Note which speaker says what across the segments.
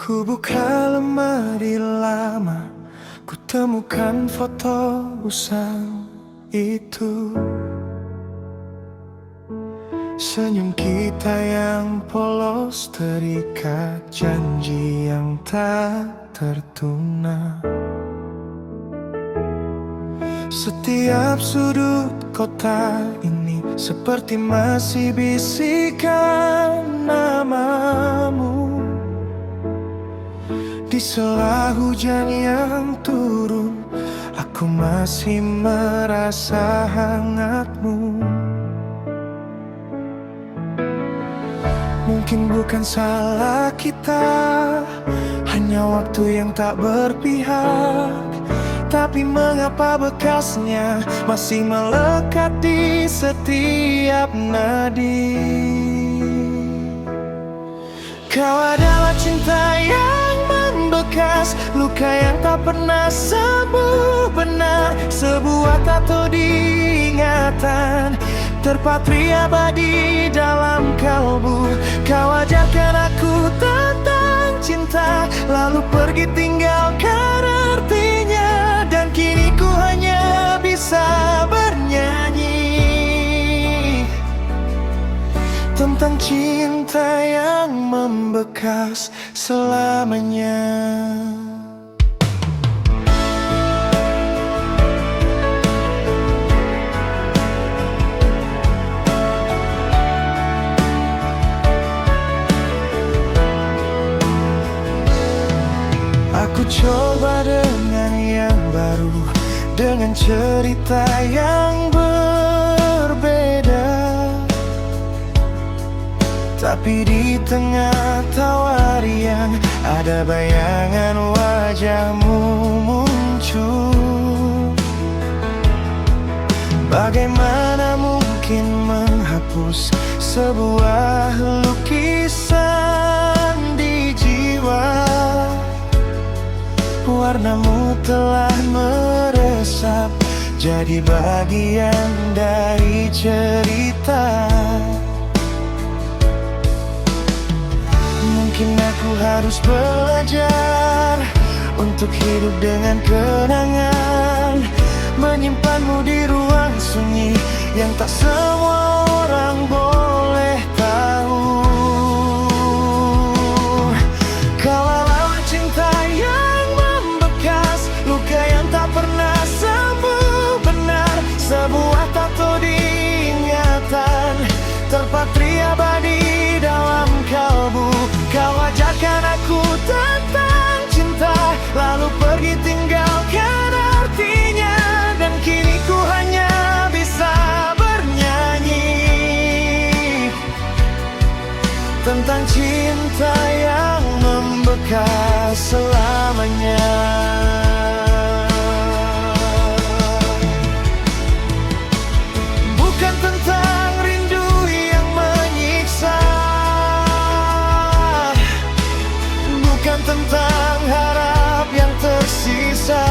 Speaker 1: Ku buka lemari lama, ku temukan foto usang itu. Senyum kita yang polos, terikat janji yang tak tertuna. Setiap sudut kota ini seperti masih bisikan namamu. Di sela hujan yang turun, aku masih merasa hangatmu. Mungkin bukan salah kita, hanya waktu yang tak berpihak. Tapi mengapa bekasnya masih melekat di setiap nadi? Kau adalah cinta yang membekas, luka yang tak pernah sembuh benar. Sebuah tato di ingatan, terpatri abadi dalam kalbu. Kau ajarkan aku tentang cinta, lalu pergi tinggalkan artinya. Dan kini ku hanya bisa bernyanyi tentang cinta yang membekas selamanya. Aku coba dengan yang baru, dengan cerita yang berbeda. Tapi di tengah tawarian ada bayangan wajahmu muncul. Bagaimana mungkin menghapus sebuah lukisan di jiwa? Warnamu telah meresap, jadi bagian dari cerita. Mungkin aku harus belajar untuk hidup dengan kenangan, menyimpanmu di ruang sunyi yang tak semua orang boleh tahu. Kau adalah cinta yang membekas, luka yang tak pernah sembuh benar. Sebuah tato di ingatan, terpatri abadi dalam kalbu. Kau ajarkan aku tentang cinta, lalu pergi tinggalkan artinya. Dan kini ku hanya bisa bernyanyi tentang cinta yang membekas selamanya. Bukan tentang rindu yang menyiksa, bukan tentang harap yang tersisa.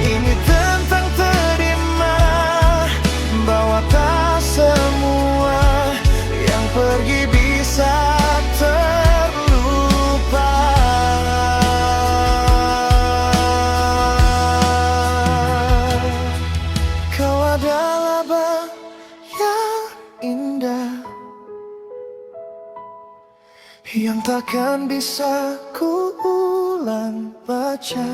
Speaker 1: Ini tentang terima bahwa tak semua yang pergi bisa terlupa. Kau adalah yang indah yang takkan bisa ku ulang baca.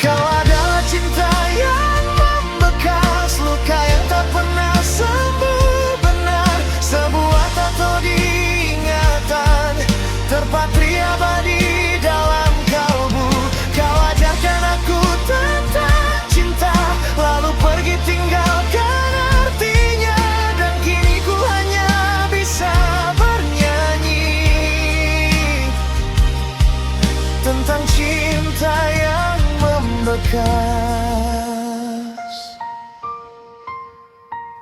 Speaker 1: Kau adalah cinta yang membekas, luka yang tak pernah sembuh benar. Sebuah tato di ingatan, terpatri abadi dalam kalbu. Kau ajarkan aku tentang cinta, lalu pergi tinggalkan artinya. Dan kini ku hanya bisa bernyanyi tentang cinta yang membekas,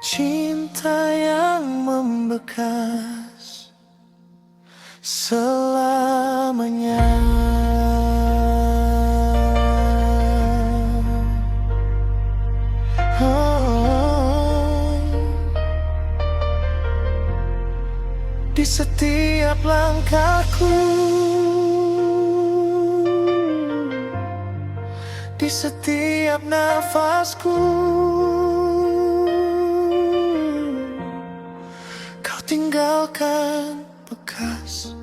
Speaker 1: cinta yang membekas selamanya. Oh. setiap langkahku, di setiap nafasku. Kau tinggalkan bekas.